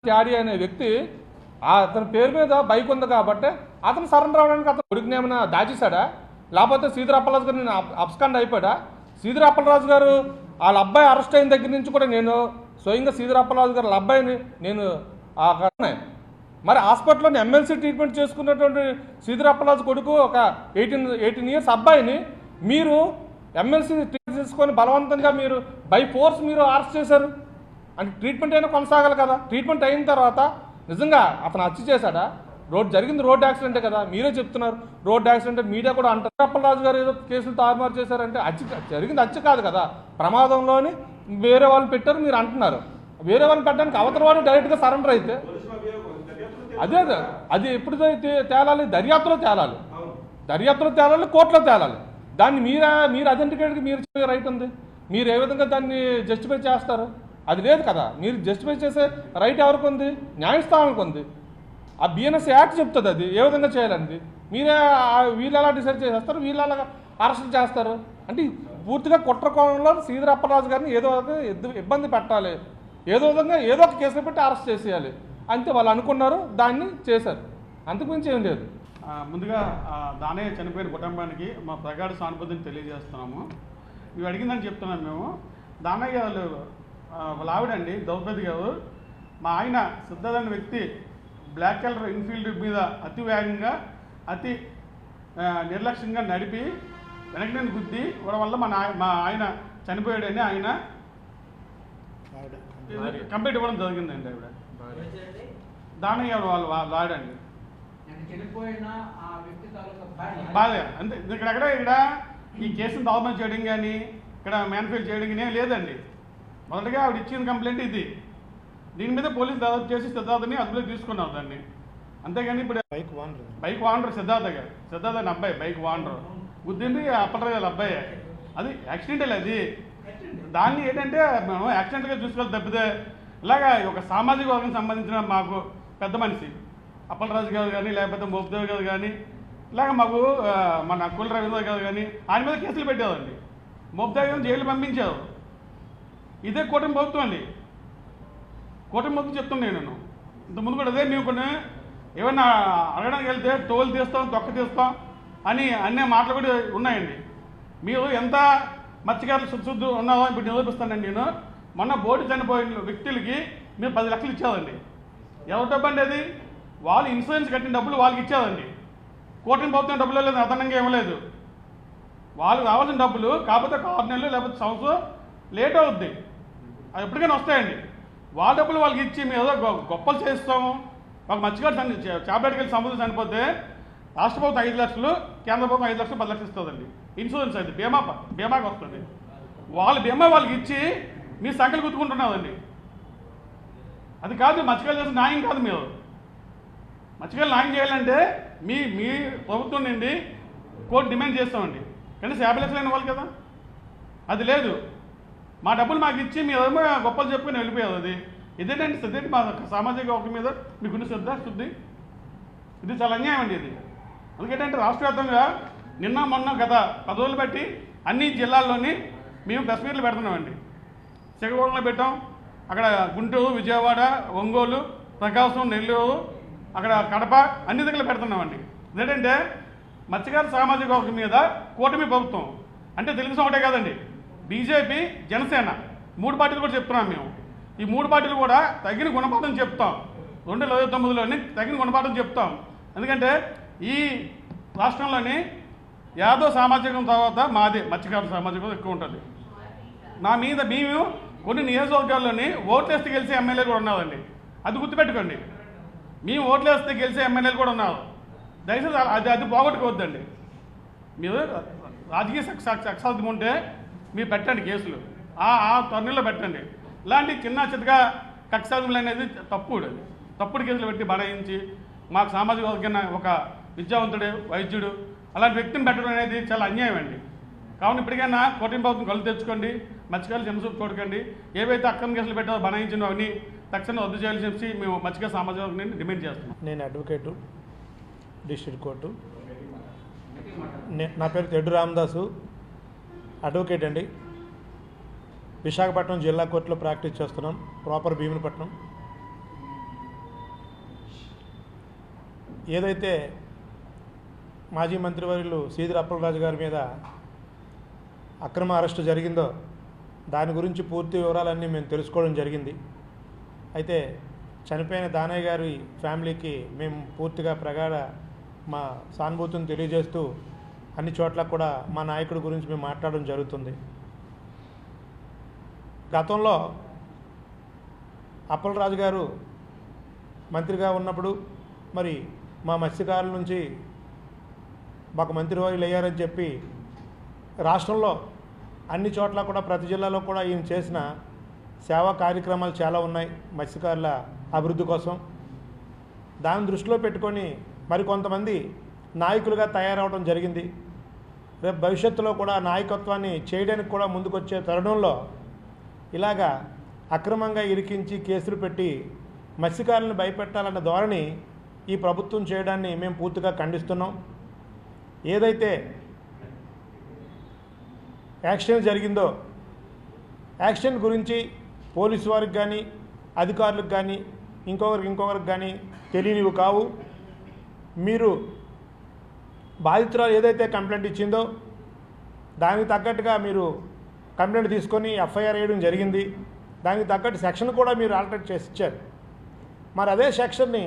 త్యాడి అనే వ్యక్తి అతని పేరు మీద బైక్ ఉంది కాబట్టి అతను సరెండర్ అవ్వడానికి అతను కొడుకుని ఏమైనా దాచేశాడా, లేకపోతే శ్రీధర్ అప్పలరాజు గారు నేను అబ్స్కాండ్ అయిపోయాడా? శ్రీధర్ అప్పలరాజు గారు వాళ్ళ అబ్బాయి అరెస్ట్ అయిన దగ్గర నుంచి కూడా నేను స్వయంగా శ్రీధర్ అప్పలరాజు గారు వాళ్ళ అబ్బాయిని నేను మరి హాస్పిటల్లోని ఎమ్మెల్సీ ట్రీట్మెంట్ చేసుకున్నటువంటి శ్రీధర్ అప్పలరాజు కొడుకు ఒక 18 ఇయర్స్ అబ్బాయిని మీరు ఎమ్మెల్సీ ట్రీట్మెంట్ చేసుకొని బలవంతంగా మీరు బై ఫోర్స్ మీరు అరెస్ట్ చేశారు. అంటే ట్రీట్మెంట్ అయినా కొనసాగాలి కదా. ట్రీట్మెంట్ అయిన తర్వాత నిజంగా అతను హత్య చేశాడా? జరిగింది రోడ్ యాక్సిడెంటే కదా, మీరే చెప్తున్నారు రోడ్ యాక్సిడెంట్, మీడియా కూడా అంటారు. అప్పలరాజు గారు ఏదో కేసులు తారుమారు చేశారంటే జరిగింది హత్య కాదు కదా, ప్రమాదంలోని వేరే వాళ్ళు పెట్టారు మీరు అంటున్నారు. వేరే వాళ్ళని పెట్టడానికి అవతల వాడు డైరెక్ట్గా సరెండర్ అయితే అదే అది ఎప్పుడు తేలాలి? దర్యాప్తులో తేలాలి, కోర్టులో తేలాలి. దాన్ని మీరు అథెంటికేట్కి మీరు రైట్ ఉంది. మీరు ఏ విధంగా దాన్ని జస్టిఫై చేస్తారు? అది లేదు కదా. మీరు జస్టిఫై చేసే రైట్ ఎవరికి ఉంది? న్యాయస్థానానికి ఉంది. ఆ బిఎన్ఎస్ యాక్ట్ చెప్తుంది అది ఏ విధంగా చేయాలండి. వీళ్ళు ఎలా డిసైడ్ చేసేస్తారు, వీళ్ళు ఎలా అరెస్ట్ చేస్తారు? అంటే పూర్తిగా కుట్ర కోణంలో శ్రీధర్ అప్పలరాజు గారిని ఏదో ఇబ్బంది పెట్టాలి, ఏదో విధంగా ఏదో ఒక కేసులో పెట్టి అరెస్ట్ చేసేయాలి అంతే వాళ్ళు అనుకున్నారు, దాన్ని చేశారు, అంతకుమించి ఏం లేదు. ముందుగా దానయ్య చనిపోయిన కుటుంబానికి మా ప్రగాఢ సానుభూతిని తెలియజేస్తున్నాము. ఇవి అడిగిందని చెప్తున్నాము మేము. దానయ్య వాళ్ళ ఆవిడండి ద్రౌపది గారు, మా ఆయన సిద్ధార్థ వ్యక్తి బ్లాక్ కలర్ ఇన్ఫీల్డ్ మీద అతి వేగంగా అతి నిర్లక్ష్యంగా నడిపి వెనకనే గుద్ది వల్ల మా ఆయన చనిపోయాడని ఆయన కంప్లీట్ ఇవ్వడం జరిగిందండి. ఆవిడ దానయ్య వాళ్ళు ఆడండి బాధ అంతే. ఇక్కడ ఈ కేసును దాల్మని చేయడం కానీ ఇక్కడ మ్యాన్ఫైల్ చేయడం కానీ లేదండి. మొదటగా ఆవిడ ఇచ్చిన కంప్లైంట్ ఇది. దీని మీద పోలీసు దాదాపు చేసి సిద్ధార్థని అదుపులో తీసుకున్నారు దాన్ని. అంతేగాని ఇప్పుడు బైక్ వాండర్ సిద్ధార్థ అని అబ్బాయి బైక్ వాండర్ గుద్దింది అప్పలరాజు వాళ్ళ అబ్బాయి. అది యాక్సిడెంటల్. అది దాన్ని ఏంటంటే మేము యాక్సిడెంట్గా చూసుకోవాలి తప్పితే ఇలాగా ఒక సామాజిక వర్గానికి సంబంధించిన మాకు పెద్ద మనిషి అప్పలరాజు గారు కానీ లేకపోతే మోపుదేవి గారు కానీ ఇలాగ మాకు మన కుల రవీంద్ర గారు కానీ ఆయన మీద కేసులు పెట్టేదండి. మోపుదేవి గారిని జైలు పంపించారు. ఇదే కూటమి ప్రభుత్వం అండి. కూటమి ప్రభుత్వం చెప్తున్నాను నేను. ఇంతకుముందు కూడా అదే మేము కొన్ని ఏమన్నా అడగడానికి వెళ్తే తోలు తీస్తాం తొక్క తీస్తాం అని అనే మాటలు కూడా ఉన్నాయండి. మీరు ఎంత మత్స్యకారులు శుద్ధి ఉన్నారో ఇప్పుడు నిరూపిస్తానండి. నేను మొన్న బోటు చనిపోయిన వ్యక్తులకి మీరు 10 లక్షలు ఇచ్చారండి. ఎవరి డబ్బు అండి అది? వాళ్ళు ఇన్సూరెన్స్ కట్టిన డబ్బులు వాళ్ళకి ఇచ్చారండి. కూటమి ప్రభుత్వం డబ్బులు లేదు, అదనంగా ఇవ్వలేదు. వాళ్ళు రావాల్సిన డబ్బులు కాకపోతే 6 నెలలు లేకపోతే సంవత్సరం లేట్ అవుద్ది, అది ఎప్పటికైనా వస్తాయండి. వాళ్ళ డబ్బులు వాళ్ళకి ఇచ్చి మేము ఏదో గొప్పలు చేస్తాము. ఒక మత్స్యకారు చేపలకి వెళ్ళి సముద్రం చనిపోతే రాష్ట్ర ప్రభుత్వం 5 లక్షలు, కేంద్ర ప్రభుత్వం 5 లక్షలు 10 లక్షలు ఇస్తుందండి. ఇన్సూరెన్స్ అది బీమాకి వస్తుంది. వాళ్ళ బీమా వాళ్ళకి ఇచ్చి మీ సంఖ్యలు గుర్తుకుంటున్నారండి. అది కాదు మత్స్యకారులు చేసిన న్యాయం కాదు. మీరు మత్స్యకారులు న్యాయం చేయాలంటే మీ ప్రభుత్వం నుండి కోర్టు డిమాండ్ చేస్తామండి. కనీసం 50 లక్షలు అయిన వాళ్ళు కదా, అది లేదు. మా డబ్బులు మాకు ఇచ్చి మీరేమో గొప్పలు చెప్పుకొని వెళ్ళిపోయారు. అది ఇదేంటి మా సామాజిక వర్గం మీద మీకున్న శుద్ధి ఇది చాలా అన్యాయం అండి. ఇది అందుకేంటంటే రాష్ట్ర వ్యాప్తంగా నిన్న మొన్న గత 10 రోజులు బట్టి అన్ని జిల్లాల్లోని మేము ప్రెస్ మీట్లు పెడుతున్నామండి. శ్రీకాకుళంలో పెట్టాం, అక్కడ గుంటూరు, విజయవాడ, ఒంగోలు, ప్రకాశం, నెల్లూరు, అక్కడ కడప అన్ని దగ్గర పెడుతున్నామండి. ఏంటంటే మత్స్యకార సామాజిక వర్గం మీద కూటమి ప్రభుత్వం అంటే తెలుగుదేశం ఒకటే కాదండి, బీజేపీ, జనసేన 3 పార్టీలు కూడా చెప్తున్నాం మేము. ఈ 3 పార్టీలు కూడా తగిన గుణపాఠం చెప్తాం. 2029లోని తగిన గుణపాఠం చెప్తాం. ఎందుకంటే ఈ రాష్ట్రంలోని యాదవ్ సామాజికం తర్వాత మాదే మత్స్యకార సామాజికం ఎక్కువ ఉంటుంది. నా మీద మేము కొన్ని నియోజకవర్గాల్లోని ఓట్లేస్తే గెలిచే ఎమ్మెల్యేలు కూడా ఉన్నారండి. అది గుర్తుపెట్టుకోండి. మేము ఓట్లేస్తే గెలిచే ఎమ్మెల్యేలు కూడా ఉన్నారు. దయచేసి అది పోగొట్టుకోవద్దండి. మీరు రాజకీయ సక్సెస్ ఉంటే మీరు పెట్టండి కేసులు, ఆ తరుణంలో పెట్టండి. ఇలాంటి చిన్న చితగా కక్షాదులు అనేది తప్పుడు కేసులు పెట్టి బనాయించి మాకు సామాజిక వర్గాన్ని ఒక విద్యావంతుడు, వైద్యుడు అలాంటి వ్యక్తిని పెట్టడం అనేది చాలా అన్యాయం అండి. కావున ఇప్పటికైనా కూటమి ప్రభుత్వం కళ్ళు తెచ్చుకోండి, మత్స్యకారులు చిన్నసూపు చూడకండి. ఏవైతే అక్రమ కేసులు పెట్టారో బనాయించిన అవన్నీ తక్షణం రద్దు చేయాలని చెప్పి మేము మత్స్యకార సామాజిక వర్గాన్ని డిమాండ్ చేస్తున్నాం. నేను అడ్వకేటు, డిస్ట్రిక్ట్ కోర్టు. నా పేరు తెడ్డు రామదాసు, అడ్వకేట్ అండి. విశాఖపట్నం జిల్లా కోర్టులో ప్రాక్టీస్ చేస్తున్నాం, ప్రాపర్ భీమునిపట్నం. ఏదైతే మాజీ మంత్రివర్యులు సీదిరి అప్పలరాజు గారి మీద అక్రమ అరెస్టు జరిగిందో దాని గురించి పూర్తి వివరాలన్నీ మేము తెలుసుకోవడం జరిగింది. అయితే చనిపోయిన దానయ్య గారి ఫ్యామిలీకి మేము పూర్తిగా ప్రగాఢ మా సానుభూతిని తెలియజేస్తూ అన్ని చోట్ల కూడా మా నాయకుడి గురించి మేము మాట్లాడడం జరుగుతుంది. గతంలో అప్పలరాజు గారు మంత్రిగా ఉన్నప్పుడు మరి మా మత్స్యకారుల నుంచి మాకు మంత్రివర్యులు అయ్యారని చెప్పి రాష్ట్రంలో అన్ని చోట్ల కూడా ప్రతి జిల్లాలో కూడా ఈయన చేసిన సేవా కార్యక్రమాలు చాలా ఉన్నాయి మత్స్యకారుల అభివృద్ధి కోసం. దాన్ని దృష్టిలో పెట్టుకొని మరికొంతమంది నాయకులుగా తయారవడం జరిగింది. రేపు భవిష్యత్తులో కూడా నాయకత్వాన్ని చేయడానికి కూడా ముందుకొచ్చే తరుణంలో ఇలాగా అక్రమంగా ఇరికించి కేసులు పెట్టి మత్స్యకారులను భయపెట్టాలన్న ధోరణి ఈ ప్రభుత్వం చేయడాన్ని మేము పూర్తిగా ఖండిస్తున్నాం. ఏదైతే యాక్సిడెంట్ జరిగిందో యాక్సిడెంట్ గురించి పోలీసు వారికి కానీ అధికారులకు కానీ ఇంకొకరికి కానీ తెలియనివి కావు. మీరు బాధితురాలు ఏదైతే కంప్లైంట్ ఇచ్చిందో దానికి తగ్గట్టుగా మీరు కంప్లైంట్ తీసుకొని ఎఫ్ఐఆర్ వేయడం జరిగింది. దానికి తగ్గట్టు సెక్షన్ కూడా మీరు ఆల్టరేట్ చేసి ఇచ్చారు. మరి అదే సెక్షన్ని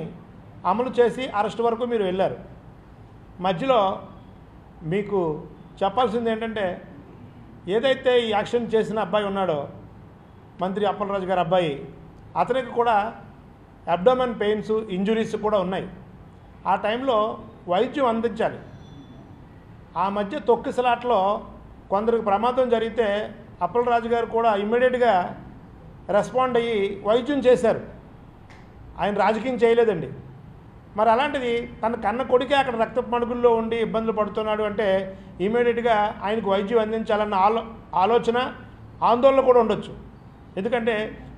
అమలు చేసి అరెస్ట్ వరకు మీరు వెళ్ళారు. మధ్యలో మీకు చెప్పాల్సింది ఏంటంటే ఏదైతే ఈ యాక్సిడెంట్ చేసిన అబ్బాయి ఉన్నాడో మంత్రి అప్పలరాజు గారి అబ్బాయి, అతనికి కూడా అబ్డోమెన్ పెయిన్స్ ఇంజురీస్ కూడా ఉన్నాయి. ఆ టైంలో వైద్యం అందించాలి. ఆ మధ్య తొక్కిసలాట్లో కొందరికి ప్రమాదం జరిగితే అప్పలరాజు గారు కూడా ఇమ్మీడియట్గా రెస్పాండ్ అయ్యి వైద్యం చేశారు. ఆయన రాజకీయం చేయలేదండి. మరి అలాంటిది తన కన్న కొడుకే అక్కడ రక్త మడుగుల్లో ఉండి ఇబ్బందులు పడుతున్నాడు అంటే ఇమీడియట్గా ఆయనకు వైద్యం అందించాలన్న ఆలోచన ఆందోళన కూడా ఉండొచ్చు. ఎందుకంటే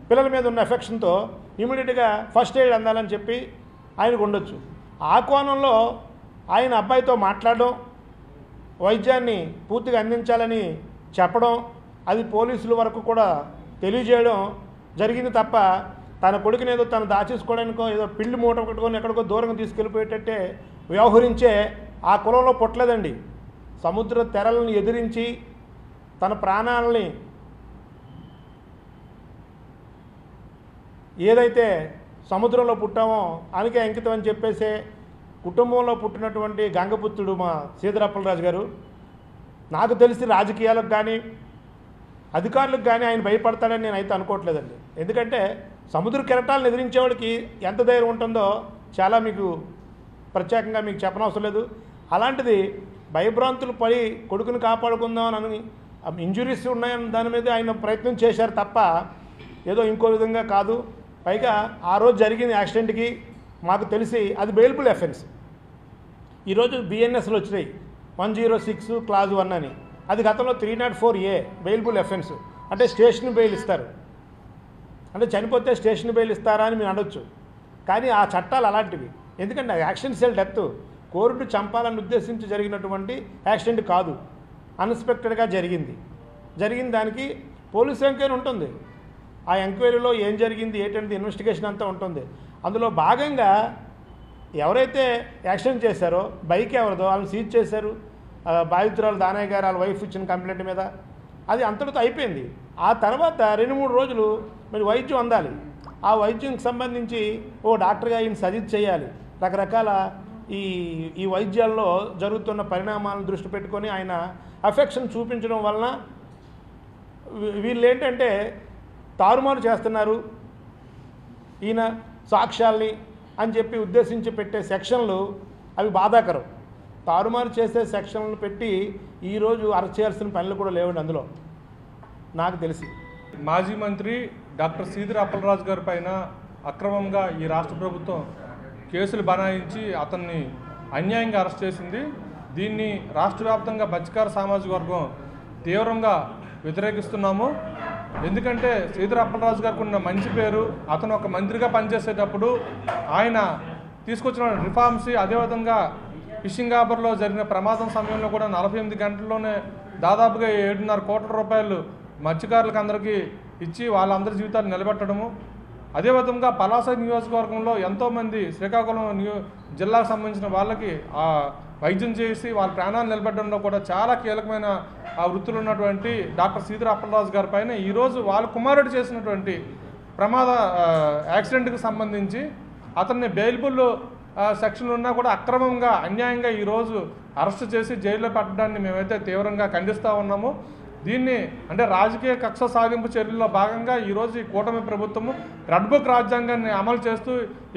పిల్లల మీద ఉన్న ఎఫెక్షన్తో ఇమీడియట్గా ఫస్ట్ ఎయిడ్ అందాలని చెప్పి ఆయనకు ఉండొచ్చు. ఆ కోణంలో ఆయన అబ్బాయితో మాట్లాడడం, వైద్యాన్ని పూర్తిగా అందించాలని చెప్పడం, అది పోలీసుల వరకు కూడా తెలియజేయడం జరిగింది తప్ప తన కొడుకుని ఏదో తను దాచేసుకోవడానికో ఏదో పిల్లి మూట కట్టుకొని ఎక్కడికో దూరంగా తీసుకెళ్ళిపోయేటట్టే వ్యవహరించే ఆ కులంలో పుట్టలేదండి. సముద్ర తెరలను ఎదిరించి తన ప్రాణాలని ఏదైతే సముద్రంలో పుట్టామో అందుకే అంకితం అని చెప్పేసే కుటుంబంలో పుట్టినటువంటి గంగపుత్రుడు మా సీదిరి అప్పలరాజు గారు. నాకు తెలిసి రాజకీయాలకు కానీ అధికారులకు కానీ ఆయన భయపడతాడని నేను అయితే అనుకోవట్లేదండి. ఎందుకంటే సముద్ర కెరటాలను ఎదిరించేవాడికి ఎంత ధైర్యం ఉంటుందో చాలా మీకు ప్రత్యేకంగా మీకు చెప్పనవసరం లేదు. అలాంటిది భయభ్రాంతులు పడి కొడుకుని కాపాడుకుందామని ఇంజురీస్ ఉన్నాయని దాని మీద ఆయన ప్రయత్నం చేశారు తప్ప ఏదో ఇంకో విధంగా కాదు. పైగా ఆ రోజు జరిగిన యాక్సిడెంట్కి మాకు తెలిసి అది బెయిలబుల్ అఫెన్స్. ఈరోజు బిఎన్ఎస్లు వచ్చినాయి 106 క్లాజ్ 1 అని. అది గతంలో 304A బెయిలబుల్ అఫెన్స్. అంటే స్టేషన్ బెయిల్ ఇస్తారు. అంటే చనిపోతే స్టేషన్ బెయిల్ ఇస్తారా అని మీరు అనొచ్చు. కానీ ఆ చట్టాలు అలాంటివి. ఎందుకంటే యాక్సిడెంట్ డెత్ కోర్టు చంపాలని ఉద్దేశించి జరిగినటువంటి యాక్సిడెంట్ కాదు, అన్ఎక్స్పెక్టెడ్గా జరిగిన దానికి పోలీసు ఎంక్వైరీ ఉంటుంది. ఆ ఎంక్వైరీలో ఏం జరిగింది ఏంటంటే ఇన్వెస్టిగేషన్ అంతా ఉంటుంది. అందులో భాగంగా ఎవరైతే యాక్సిడెంట్ చేశారో బైక్ ఎవరిదో వాళ్ళని సీజ్ చేశారు. బాధితురాలు దానయ్య గారు వాళ్ళ వైఫ్ ఇచ్చిన కంప్లైంట్ మీద అది అంతటితో అయిపోయింది. ఆ తర్వాత 2-3 రోజులు మరి వైద్యం అందాలి. ఆ వైద్యంకి సంబంధించి ఓ డాక్టర్గా ఈయన సజెస్ట్ చేయాలి. రకరకాల ఈ వైద్యాల్లో జరుగుతున్న పరిణామాలను దృష్టి పెట్టుకొని ఆయన అఫెక్షన్ చూపించడం వలన వీళ్ళు ఏంటంటే తారుమారు చేస్తున్నారు ఈయన సాక్ష్యాల్ని అని చెప్పి ఉద్దేశించి పెట్టే సెక్షన్లు అవి బాధాకరం. తారుమారు చేసే సెక్షన్లను పెట్టి ఈరోజు అరెస్ట్ చేయాల్సిన పనులు కూడా లేవండి అందులో నాకు తెలిసి. మాజీ మంత్రి డాక్టర్ సీదిరి అప్పలరాజు గారి పైన అక్రమంగా ఈ రాష్ట్ర ప్రభుత్వం కేసులు బనాయించి అతన్ని అన్యాయంగా అరెస్ట్ చేసింది. దీన్ని రాష్ట్ర వ్యాప్తంగా మత్స్యకార సామాజిక వర్గం తీవ్రంగా వ్యతిరేకిస్తున్నాము. ఎందుకంటే సీదిరి అప్పలరాజు గారికి ఉన్న మంచి పేరు, అతను ఒక మంత్రిగా పనిచేసేటప్పుడు ఆయన తీసుకొచ్చిన రిఫార్మ్స్, అదేవిధంగా ఫిషింగ్ హార్బర్లో జరిగిన ప్రమాదం సమయంలో కూడా 48 గంటల్లోనే దాదాపుగా 7.5 కోట్ల రూపాయలు మత్స్యకారులకు అందరికీ ఇచ్చి వాళ్ళందరి జీవితాలు నిలబెట్టడము, అదేవిధంగా పలాస నియోజకవర్గంలో ఎంతోమంది శ్రీకాకుళం జిల్లాకు సంబంధించిన వాళ్ళకి వైద్యం చేసి వాళ్ళ ప్రాణాలు నిలబెట్టడంలో కూడా చాలా కీలకమైన వృత్తులు ఉన్నటువంటి డాక్టర్ సీదిర అప్పలరాజు గారి పైన ఈరోజు వాళ్ళ కుమారుడు చేసినటువంటి ప్రమాద యాక్సిడెంట్కి సంబంధించి అతన్ని బెయిలబుల్ సెక్షన్లు ఉన్నా కూడా అక్రమంగా అన్యాయంగా ఈరోజు అరెస్ట్ చేసి జైల్లో పెట్టడాన్ని మేమైతే తీవ్రంగా ఖండిస్తూ ఉన్నాము. దీన్ని అంటే రాజకీయ కక్ష సాధింపు చర్యల్లో భాగంగా ఈరోజు ఈ కూటమి ప్రభుత్వము రెడ్ బుక్ రాజ్యాంగాన్ని అమలు చేస్తూ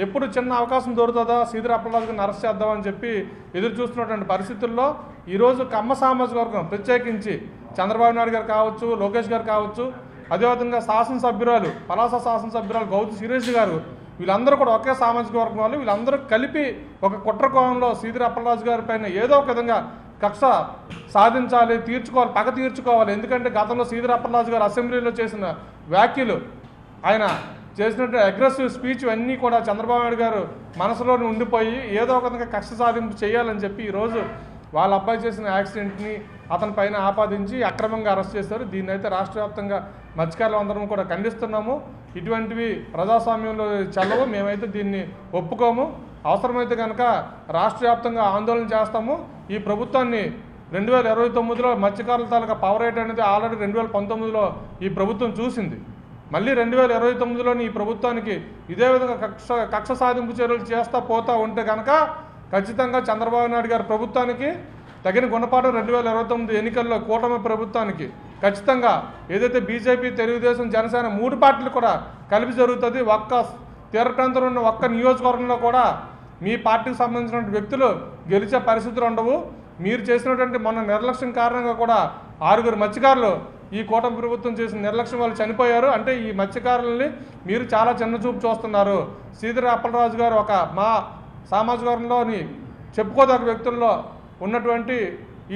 ఎప్పుడు చిన్న అవకాశం దొరుకుతుందో సీదిర అప్పలరాజుని అరెస్ట్ చేద్దామని చెప్పి ఎదురు చూస్తున్నటువంటి పరిస్థితుల్లో ఈరోజు కమ్మ సామాజిక వర్గం ప్రత్యేకించి చంద్రబాబు నాయుడు గారు కావచ్చు, లోకేష్ గారు కావచ్చు, అదేవిధంగా శాసనసభ్యురాలు పలాస శాసనసభ్యురాలు గౌతు శిరీష్ గారు వీళ్ళందరూ కూడా ఒకే సామాజిక వర్గం వాళ్ళు వీళ్ళందరూ కలిపి ఒక కుట్ర కోణంలో సీదిర అప్పలరాజు గారి పైన ఏదో ఒక విధంగా కక్ష సాధించాలి, తీర్చుకోవాలి, పగ తీర్చుకోవాలి. ఎందుకంటే గతంలో సీదిర అప్పలరాజు గారు అసెంబ్లీలో చేసిన వ్యాఖ్యలు, ఆయన చేసినట్టు అగ్రెసివ్ స్పీచ్ అన్నీ కూడా చంద్రబాబు నాయుడు గారు మనసులోనే ఉండిపోయి ఏదో ఒక విధంగా కక్ష సాధింపు చేయాలని చెప్పి ఈరోజు వాళ్ళ అబ్బాయి చేసిన యాక్సిడెంట్ని అతని పైన ఆపాదించి అక్రమంగా అరెస్ట్ చేశారు. దీన్ని అయితే రాష్ట్ర వ్యాప్తంగా మత్స్యకారులు అందరం కూడా ఖండిస్తున్నాము. ఇటువంటివి ప్రజాస్వామ్యంలో చెల్లవు. మేమైతే దీన్ని ఒప్పుకోము. అవసరమైతే కనుక రాష్ట్ర వ్యాప్తంగా ఆందోళన చేస్తాము. ఈ ప్రభుత్వాన్ని 2029లో మత్స్యకారుల తాలూకా పవర్ రేట్ అనేది ఆల్రెడీ 2019లో ఈ ప్రభుత్వం చూసింది. మళ్ళీ 2029లోని ఈ ప్రభుత్వానికి ఇదే విధంగా కక్ష సాధింపు చర్యలు చేస్తూ పోతూ ఉంటే కనుక ఖచ్చితంగా చంద్రబాబు నాయుడు గారి ప్రభుత్వానికి తగిన గుణపాఠం 2029 ఎన్నికల్లో కూటమి ప్రభుత్వానికి ఖచ్చితంగా ఏదైతే బీజేపీ, తెలుగుదేశం, జనసేన 3 పార్టీలు కూడా కలిపి జరుగుతుంది. ఒక్క తీర ప్రాంతంలో ఉన్న ఒక్క నియోజకవర్గంలో కూడా మీ పార్టీకి సంబంధించిన వ్యక్తులు గెలిచే పరిస్థితులు ఉండవు. మీరు చేసినటువంటి మొన్న నిర్లక్ష్యం కారణంగా కూడా 6 మత్స్యకారులు ఈ కూటమి ప్రభుత్వం చేసిన నిర్లక్ష్యం వాళ్ళు చనిపోయారు. అంటే ఈ మత్స్యకారులని మీరు చాలా చిన్నచూపు చూస్తున్నారు. సీదిర అప్పలరాజు గారు ఒక మా సామాజిక వర్గంలోని చెప్పుకోదగ్గ వ్యక్తుల్లో ఉన్నటువంటి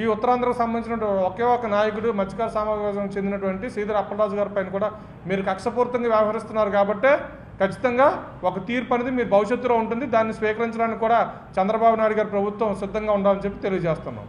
ఈ ఉత్తరాంధ్రకు సంబంధించిన ఒకే ఒక నాయకుడు మత్స్యకార సామాజిక వర్గానికి చెందినటువంటి సీదిర అప్పలరాజు గారి పైన కూడా మీరు కక్షపూరితంగా వ్యవహరిస్తున్నారు. కాబట్టి ఖచ్చితంగా ఒక తీర్పు అనేది మీరు భవిష్యత్తులో ఉంటుంది. దాన్ని స్వీకరించడానికి కూడా చంద్రబాబు నాయుడు గారి ప్రభుత్వం సిద్ధంగా ఉండాలని చెప్పి తెలియజేస్తున్నాం.